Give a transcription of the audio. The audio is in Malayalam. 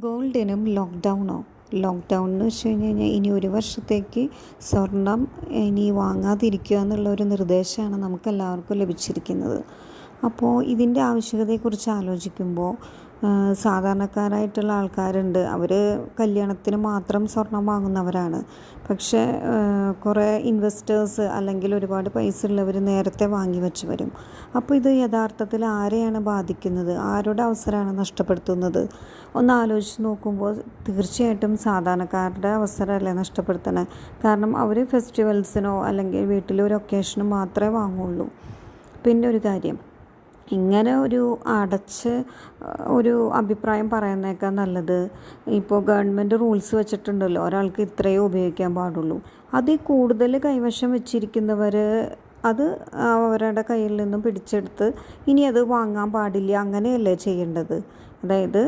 ഗോൾഡിനും ലോക്ക്ഡൗണോ? ലോക്ക്ഡൗൺ എന്ന് വെച്ച് കഴിഞ്ഞാൽ ഇനി ഒരു വർഷത്തേക്ക് സ്വർണം ഇനി വാങ്ങാതിരിക്കുക എന്നുള്ള ഒരു നിർദ്ദേശമാണ് നമുക്കെല്ലാവർക്കും ലഭിച്ചിരിക്കുന്നത്. അപ്പോൾ ഇതിൻ്റെ ആവശ്യകതയെക്കുറിച്ച് ആലോചിക്കുമ്പോൾ സാധാരണക്കാരായിട്ടുള്ള ആൾക്കാരുണ്ട്. അവർ കല്യാണത്തിന് മാത്രം സ്വർണം വാങ്ങുന്നവരാണ്. പക്ഷേ കുറേ ഇൻവെസ്റ്റേഴ്സ് അല്ലെങ്കിൽ ഒരുപാട് പൈസ ഉള്ളവർ നേരത്തെ വാങ്ങി വെച്ച് വരും. അപ്പോൾ ഇത് യഥാർത്ഥത്തിൽ ആരെയാണ് ബാധിക്കുന്നത്? ആരുടെ അവസരമാണ് നഷ്ടപ്പെടുത്തുന്നത്? ഒന്ന് ആലോചിച്ച് നോക്കുമ്പോൾ തീർച്ചയായിട്ടും സാധാരണക്കാരുടെ അവസരമല്ലേ നഷ്ടപ്പെടുത്തണേ. കാരണം അവർ ഫെസ്റ്റിവൽസിനോ അല്ലെങ്കിൽ വീട്ടിലൊരു ഒക്കേഷനോ മാത്രമേ വാങ്ങുള്ളൂ. പിന്നെ ഒരു കാര്യം, ഇങ്ങനെ ഒരു അഭിപ്രായം പറയുന്നേക്കാൾ നല്ലത്, ഇപ്പോൾ ഗവൺമെൻറ് റൂൾസ് വെച്ചിട്ടുണ്ടല്ലോ, ഒരാൾക്ക് ഇത്രയേ ഉപയോഗിക്കാൻ പാടുള്ളൂ. അതിൽ കൂടുതൽ കൈവശം വെച്ചിരിക്കുന്നവർ അത് അവരുടെ കയ്യിൽ നിന്നും പിടിച്ചെടുത്ത് ഇനി അത് വാങ്ങാൻ പാടില്ല, അങ്ങനെയല്ലേ ചെയ്യേണ്ടത്? അതായത്